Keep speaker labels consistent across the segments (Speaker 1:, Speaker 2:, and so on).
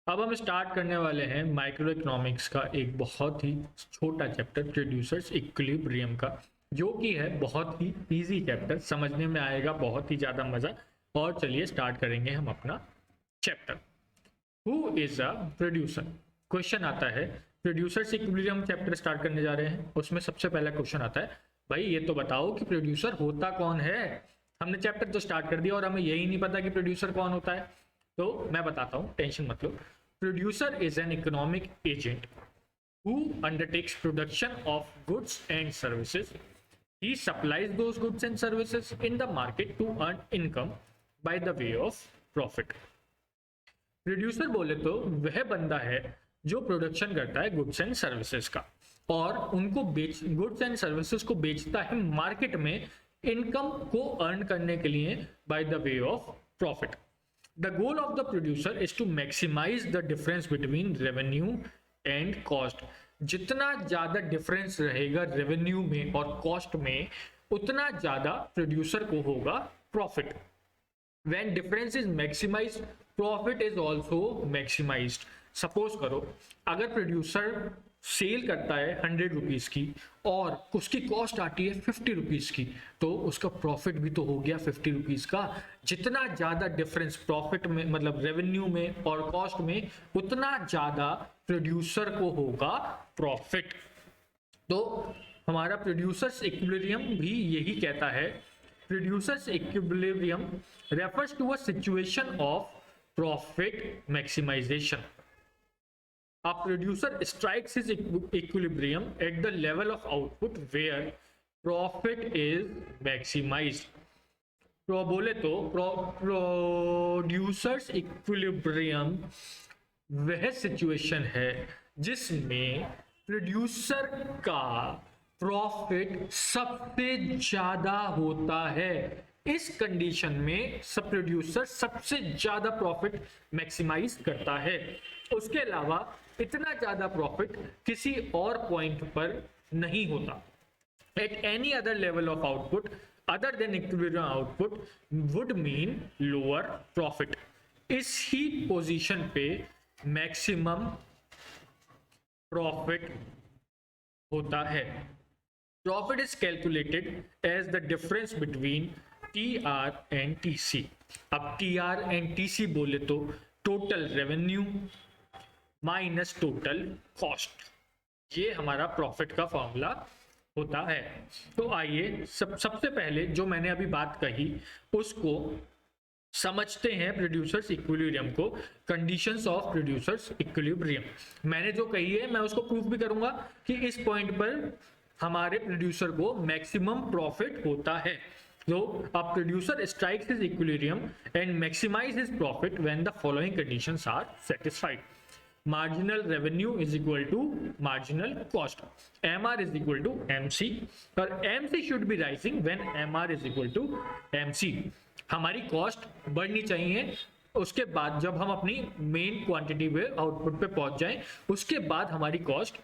Speaker 1: अब हम स्टार्ट करने वाले हैं माइक्रो इकोनॉमिक्स का एक बहुत ही छोटा चैप्टर प्रोड्यूसर्स इक्विलिब्रियम का, जो कि है बहुत ही इजी चैप्टर, समझने में आएगा बहुत ही ज़्यादा मज़ा। और चलिए स्टार्ट करेंगे हम अपना chapter. Who is a producer? Question आता है, प्रोड्यूसर्स इक्विलिब्रियम चैप्टर स्टार्ट करने जा रहे हैं, उसमें सबसे पहला क्वेश्चन आता है, भाई ये तो बताओ कि प्रोड्यूसर होता कौन है। हमने चैप्टर तो स्टार्ट कर दिया और हमें यही नहीं पता कि प्रोड्यूसर कौन होता है। तो मैं बताता हूँ, टेंशन मत लो। Producer is an economic agent who undertakes production of goods and services. He supplies those goods and services in the market to earn income by the way of profit. Producer बोले तो वह बंदा है जो production करता है goods and services का और उनको गुड्स एंड सर्विसेज को बेचता है मार्केट में इनकम को अर्न करने के लिए by the way of profit. The goal of the producer is to maximize the difference between revenue and cost. जितना ज्यादा डिफरेंस रहेगा रेवेन्यू में और कॉस्ट में, उतना ज्यादा प्रोड्यूसर को होगा profit. When difference is maximized, profit is also maximized. Suppose करो अगर प्रोड्यूसर सेल करता है 100 रुपीज की और उसकी कॉस्ट आती है 50 रुपीज की, तो उसका प्रॉफिट भी तो हो गया 50 रुपीज का। जितना ज्यादा डिफरेंस प्रॉफिट में मतलब रेवेन्यू में और कॉस्ट में, उतना ज्यादा प्रोड्यूसर को होगा प्रॉफिट। तो हमारा प्रोड्यूसर्स इक्विलिब्रियम भी यही कहता है। Producers equilibrium refers to a situation of profit maximisation. A producer strikes his equilibrium at the level of output where profit is maximized. तो बोले तो प्रोड्यूसर्स इक्विलिब्रियम वह सिचुएशन है जिसमें प्रोड्यूसर का प्रॉफिट सबसे ज्यादा होता है। इस कंडीशन में सब प्रोड्यूसर सबसे ज्यादा प्रॉफिट मैक्सिमाइज करता है। उसके अलावा इतना ज्यादा प्रॉफिट किसी और पॉइंट पर नहीं होता। At any other level of output other than equilibrium output would mean lower profit. इस ही पोजीशन पे मैक्सिमम प्रॉफिट होता है। Profit is calculated as the difference between TR and TC। अब TR एंड TC बोले तो total revenue minus total cost, ये हमारा प्रॉफिट का फॉर्मूला होता है। तो आइए सबसे पहले जो मैंने अभी बात कही उसको समझते हैं, प्रोड्यूसर्स इक्विलिब्रियम को, कंडीशंस ऑफ प्रोड्यूसर्स इक्विलिब्रियम। मैंने जो कही है मैं उसको प्रूफ भी करूंगा कि इस पॉइंट पर हमारे प्रोड्यूसर को मैक्सिमम प्रॉफिट होता है। So a producer strikes his equilibrium and maximizes his profit when the following conditions are satisfied. Marginal revenue is equal to marginal cost. MR is equal to MC और MC should be rising when MR is equal to MC. हमारी cost बढ़नी चाहिए, उसके बाद जब हम अपनी main quantity पे आउटपुट पे पहुंच जाएं, उसके बाद हमारी कॉस्ट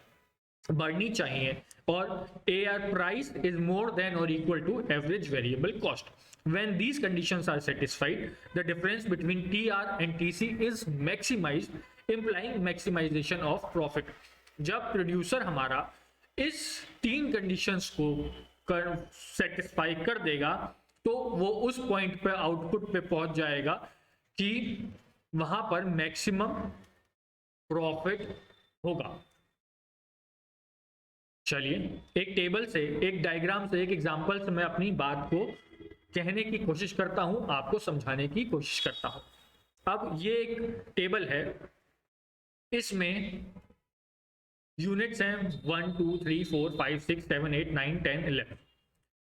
Speaker 1: बढ़नी चाहिए। और AR price is more than or equal to average variable cost. When these conditions are satisfied, the difference between TR and TC is maximized, implying maximization of profit. जब प्रोड्यूसर हमारा इस तीन कंडीशंस को satisfy कर देगा तो वो उस पॉइंट पे आउटपुट पे पहुंच जाएगा कि वहां पर मैक्सिमम प्रॉफिट होगा। चलिए एक टेबल से, एक डायग्राम से, एक एग्जांपल से मैं अपनी बात को कहने की कोशिश करता हूं, आपको समझाने की कोशिश करता हूं। अब ये एक टेबल है, इसमें यूनिट्स हैं 1 2 3 4 5 6 7 8 9 10 11।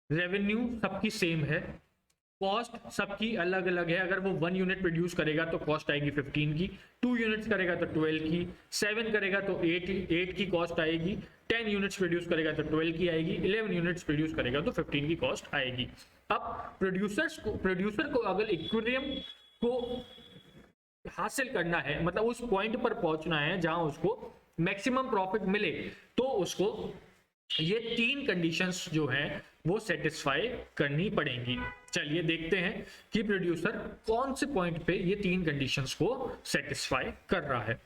Speaker 1: रेवेन्यू सबकी सेम है, कॉस्ट सबकी अलग अलग है। अगर वो 1 यूनिट प्रोड्यूस करेगा तो कॉस्ट आएगी 15 की, 2 यूनिट्स करेगा तो 12 की, 7 करेगा तो 8 की कॉस्ट आएगी, 10 यूनिट्स प्रोड्यूस करेगा तो 12 की आएगी, 11 यूनिट्स प्रोड्यूस करेगा तो 15 की कॉस्ट आएगी। अब प्रोड्यूसर को अगर इक्विलिब्रियम को हासिल करना है, मतलब उस पॉइंट पर पहुंचना है जहां उसको मैक्सिमम प्रॉफिट मिले, तो उसको ये तीन कंडीशंस जो हैं वो सेटिस्फाई करनी पड़ेंगी। चलिए देखते हैं कि प्रोड्यूसर कौन से पॉइंट पे ये तीन कंडीशंस को सेटिस्फाई कर रहा है।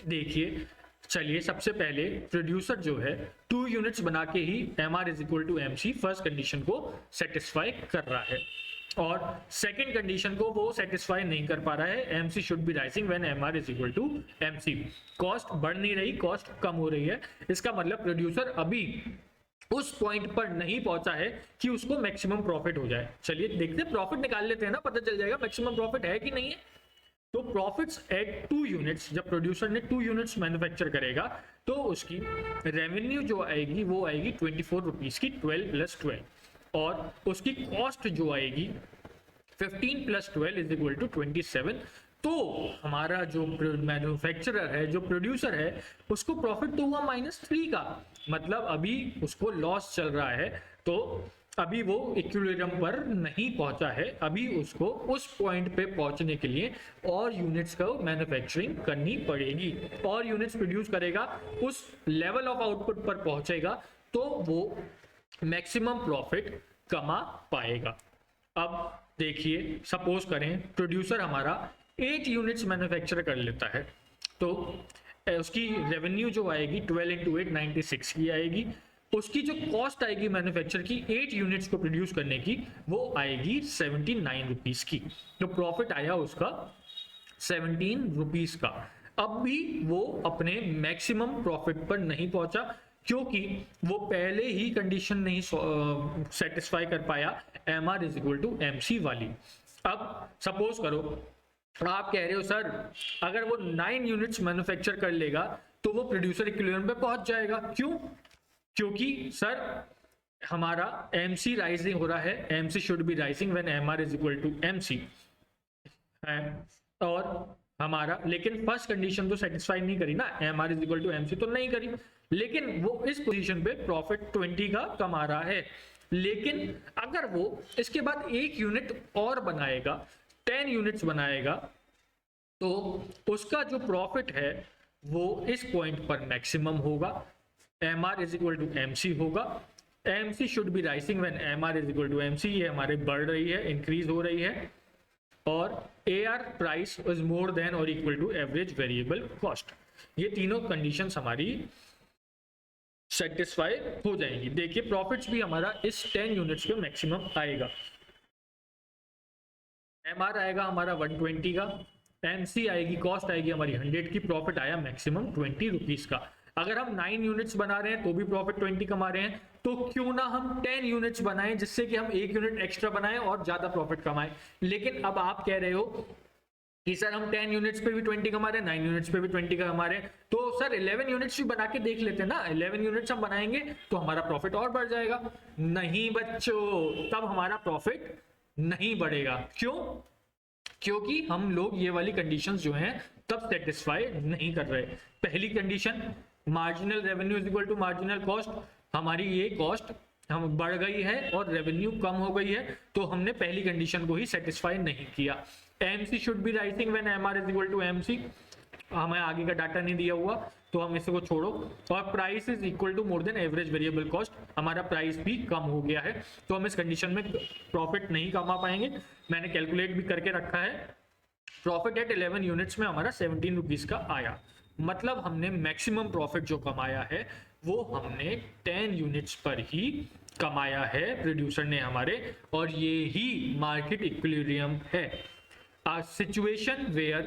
Speaker 1: देखिए, चलिए सबसे पहले प्रोड्यूसर जो है 2 यूनिट्स बना के ही MR is equal to MC first condition को सेटिस्फाई कर रहा है, और सेकंड कंडीशन को वो सेटिस्फाई नहीं कर पा रहा है, MC should be rising when MR is equal to MC। Cost बढ़ नहीं रही, कॉस्ट कम हो रही है, इसका मतलब प्रोड्यूसर अभी उस पॉइंट पर नहीं पहुंचा है कि उसको मैक्सिमम प्रॉफिट हो जाए। चलिए देखते हैं, प्रॉफिट निकाल लेते हैं ना, पता चल जाएगा मैक्सिमम प्रॉफिट है कि नहीं है। तो प्रॉफिट्स एट 2 यूनिट्स, जब प्रोड्यूसर ने 2 यूनिट्स मैन्युफैक्चर करेगा तो उसकी रेवेन्यू जो आएगी वो आएगी 24 रुपीज की, 12 + 12, और उसकी कॉस्ट जो आएगी 15 + 12 इज इक्वल टू 27। तो हमारा जो मैन्युफैक्चरर है, जो प्रोड्यूसर है, उसको प्रॉफिट तो हुआ -3 का, मतलब अभी उसको लॉस चल रहा है, तो अभी वो इक्विलिब्रियम पर नहीं पहुंचा है। अभी उसको उस पॉइंट पे पहुंचने के लिए और यूनिट्स का मैन्युफैक्चरिंग करनी पड़ेगी, और यूनिट्स प्रोड्यूस करेगा, उस लेवल ऑफ आउटपुट पर पहुंचेगा तो वो मैक्सिमम प्रॉफिट कमा पाएगा। अब देखिए, सपोज करें प्रोड्यूसर हमारा 8 यूनिट्स मैन्युफैक्चर कर लेता है, तो उसकी रेवेन्यू जो आएगी 12 × 8 96 की आएगी। उसकी जो कॉस्ट आएगी मैन्युफैक्चर की 8 यूनिट्स को प्रोड्यूस करने की, वो आएगी 79 रुपीज की। तो प्रॉफिट आया उसका 17 रुपीज का। अब भी वो अपने मैक्सिमम प्रॉफिट पर नहीं पहुंचा, क्योंकि वो पहले ही कंडीशन नहीं सेटिस्फाई कर पाया, MR is equal to MC वाली। अब सपोज करो आप कह रहे हो सर अगर वो 9 यूनिट्स मैन्युफैक्चर कर लेगा तो वो प्रोड्यूसर इक्विलिब्रियम पे पहुंच जाएगा। क्यों? क्योंकि सर हमारा MC राइजिंग हो रहा है, MC should be rising when MR is equal to MC है, और हमारा लेकिन फर्स्ट कंडीशन तो सेटिस्फाई नहीं करी ना, MR is equal to MC तो नहीं करी, लेकिन वो इस पोजीशन पे प्रॉफिट 20 का कमा रहा है। लेकिन अगर वो इसके बाद 1 यूनिट और बनाएगा, 10 यूनिट्स बनाएगा, तो उसका जो प्रॉफिट है वो इस पॉइंट पर मैक्सिमम होगा, MR is equal to MC होगा। MC should be rising when MR is equal to MC, ये हमारे बढ़ रही है, इंक्रीज हो रही है, और AR price is more than और equal to average variable cost. ये तीनों कंडीशंस हमारी सेटिस्फाई हो जाएंगी। देखिए प्रॉफिट्स भी हमारा इस 10 यूनिट्स पे मैक्सिमम आएगा। MR आएगा हमारा 120 का, MC आएगी, कॉस्ट आएगी हमारी 100 की, प्रॉफिट आया मैक्सिमम 20 रुपीज का। अगर हम 9 यूनिट्स बना रहे हैं तो भी प्रॉफिट 20 कमा रहे हैं, तो क्यों ना हम 10 यूनिट्स बनाएं, जिससे कि हम 1 यूनिट एक्स्ट्रा बनाएं और ज्यादा प्रॉफिट कमाएं। लेकिन अब आप कह रहे हो कि सर हम 10 यूनिट्स पे भी 20 कमा रहे हैं, 9 यूनिट्स पे भी 20 कमा रहे हैं, तो सर 11 यूनिट्स भी बना के देख लेते हैं ना, 11 यूनिट्स हम बनाएंगे तो हमारा प्रॉफिट और बढ़ जाएगा। नहीं बच्चों, तब हमारा प्रॉफिट नहीं बढ़ेगा। क्यों? क्योंकि हम लोग ये वाली कंडीशंस जो हैं तब सेटिस्फाई नहीं कर रहे। पहली condition marginal revenue is equal to marginal cost, हमारी ये कॉस्ट हम बढ़ गई है और रेवेन्यू कम हो गई है, तो हमने पहली कंडीशन को ही सेटिस्फाई नहीं किया। MC should be rising when MR is equal to MC, हमें आगे का डाटा नहीं दिया हुआ तो हम इसे को छोड़ो, और price is equal to more than average variable cost, हमारा प्राइस भी कम हो गया है, तो हम इस कंडीशन में प्रॉफिट नहीं कमा पाएंगे। मैंने कैलकुलेट भी करके रखा है, प्रॉफिट एट 11 यूनिट्स में हमारा 17 रुपीज का आया, मतलब हमने मैक्सिमम प्रॉफिट जो कमाया है वो हमने 10 यूनिट्स पर ही कमाया है प्रोड्यूसर ने हमारे, और ये ही मार्केट इक्विलिब्रियम है। A situation where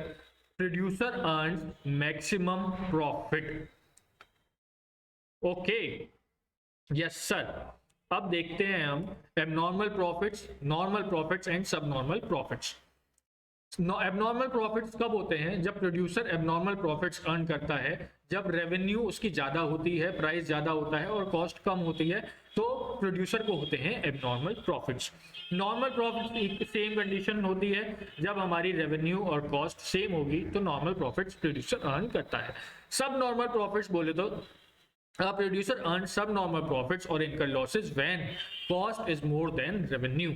Speaker 1: producer earns maximum profit. Okay, yes sir. अब देखते हैं हम abnormal profits, normal profits and subnormal profits. Abnormal profits कब होते हैं? जब प्रोड्यूसर एबनॉर्मल प्रॉफिट्स अर्न करता है, जब रेवेन्यू उसकी ज्यादा होती है, प्राइस ज्यादा होता है और कॉस्ट कम होती है, तो प्रोड्यूसर को होते हैं abnormal profits. Normal profits same condition होती है, जब हमारी रेवेन्यू और कॉस्ट सेम होगी तो नॉर्मल प्रॉफिट्स प्रोड्यूसर अर्न करता है। सब नॉर्मल प्रॉफिट्स बोले तो प्रोड्यूसर अर्न सब नॉर्मल प्रॉफिट्स और income losses when cost is more then revenue.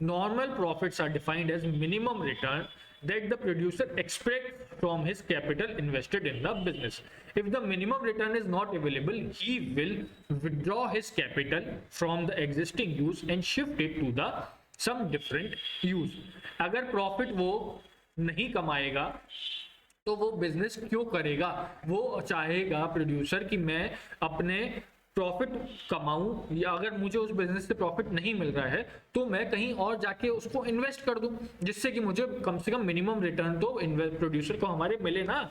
Speaker 1: Normal profits are defined as minimum return that the producer expects from his capital invested in the business. If the minimum return is not available, he will withdraw his capital from the existing use and shift it to the some different use। अगर profit वो नहीं कमाएगा तो वो business क्यों करेगा? वो चाहेगा प्रोड्यूसर कि मैं अपने प्रॉफिट कमाऊं, या अगर मुझे उस बिजनेस से प्रॉफिट नहीं मिल रहा है तो मैं कहीं और जाके उसको इन्वेस्ट कर दूं, जिससे कि मुझे कम से कम मिनिमम रिटर्न तो प्रोड्यूसर को हमारे मिले ना।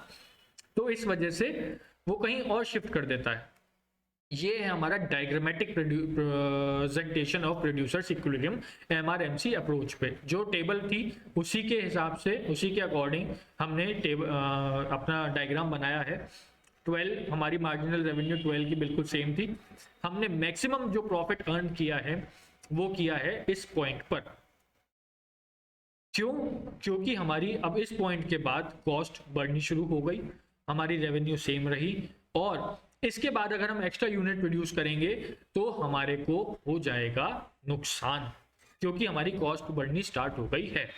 Speaker 1: तो इस वजह से वो कहीं और शिफ्ट कर देता है। ये है हमारा diagrammatic presentation of producers equilibrium MR MC approach पे। जो टेबल थी उसी के हिसाब से, उसी के अकॉर्डिंग हमने अपना डायग्राम बनाया है। 12 हमारी मार्जिनल रेवेन्यू 12 की बिल्कुल सेम थी। हमने मैक्सिमम जो प्रॉफिट अर्न किया है वो किया है इस पॉइंट पर। क्यों? क्योंकि हमारी अब इस पॉइंट के बाद कॉस्ट बढ़नी शुरू हो गई, हमारी रेवेन्यू सेम रही, और इसके बाद अगर हम एक्स्ट्रा यूनिट प्रोड्यूस करेंगे तो हमारे को हो जाएगा नुकसान, क्योंकि हमारी कॉस्ट बढ़नी स्टार्ट हो गई है।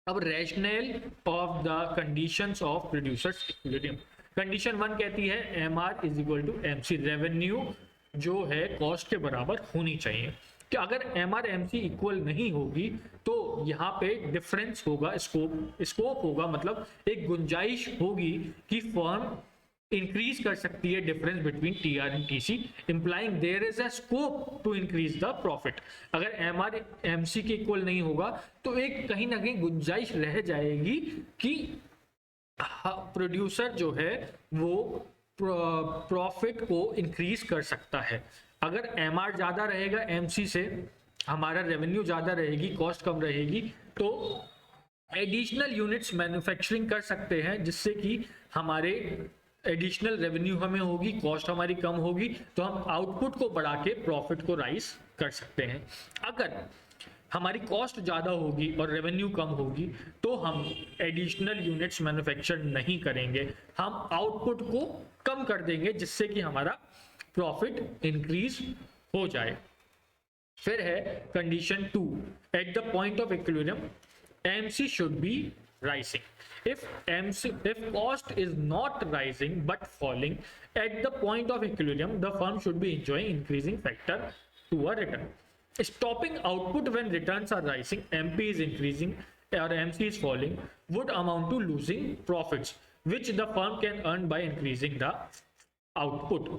Speaker 1: अब rational of the conditions of producers equilibrium. Condition 1 कहती है MR is equal to MC, revenue जो है कॉस्ट के बराबर होनी चाहिए। कि अगर एमआर एमसी इक्वल नहीं होगी तो यहाँ पे डिफरेंस होगा, स्कोप होगा, मतलब एक गुंजाइश होगी कि फर्म इंक्रीज कर सकती है difference between TR and TC, implying there is a scope to increase the profit. अगर एमआर एमसी के इक्वल नहीं होगा तो एक कहीं ना कहीं गुंजाइश रह जाएगी कि प्रोड्यूसर जो है वो प्रॉफिट को इंक्रीज कर सकता है। अगर एमआर ज्यादा रहेगा एमसी से, हमारा रेवेन्यू ज्यादा रहेगी, कॉस्ट कम रहेगी, तो एडिशनल यूनिट्स मैन्युफैक्चरिंग कर सकते हैं, जिससे कि हमारे एडिशनल रेवेन्यू हमें होगी, कॉस्ट हमारी कम होगी, तो हम आउटपुट को बढ़ा के प्रॉफिट को राइज कर सकते हैं। अगर हमारी कॉस्ट ज़्यादा होगी और रेवेन्यू कम होगी तो हम एडिशनल यूनिट्स मैन्युफैक्चर नहीं करेंगे, हम आउटपुट को कम कर देंगे, जिससे कि हमारा प्रॉफिट इंक्रीज हो जाए। फिर है condition 2, at the point of equilibrium MC should be rising. If cost is not rising but falling at the point of equilibrium, the firm should be enjoying increasing factor to a return. Stopping output when returns are rising, MP is increasing or MC is falling, would amount to losing profits, which the firm can earn by increasing the output.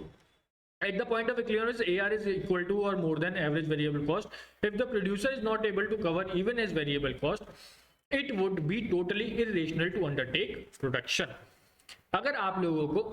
Speaker 1: At the point of equilibrium, AR is equal to or more than average variable cost. If the producer is not able to cover even his variable cost, it would be totally irrational to undertake production. अगर आप लोगों को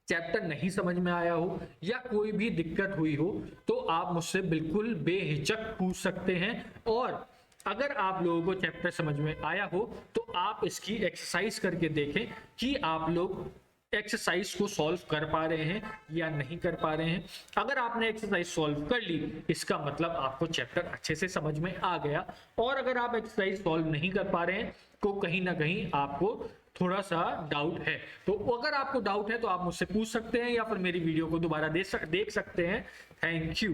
Speaker 1: chapter नहीं समझ में आया हो या कोई भी दिक्कत हुई हो तो आप मुझसे बिल्कुल बेहिचक पूछ सकते हैं, और अगर आप लोगों को चैप्टर समझ में आया हो तो आप इसकी एक्सरसाइज करके देखें कि आप लोग एक्सरसाइज को सॉल्व कर पा रहे हैं या नहीं कर पा रहे हैं। अगर आपने एक्सरसाइज सॉल्व कर ली, इसका मतलब आपको चैप्टर अच्छे से समझ में आ गया, और अगर आप एक्सरसाइज सॉल्व नहीं कर पा रहे हैं तो कहीं ना कहीं आपको थोड़ा सा डाउट है। तो अगर आपको डाउट है तो आप मुझसे पूछ सकते हैं या फिर मेरी वीडियो को दोबारा देख सकते हैं। Thank you.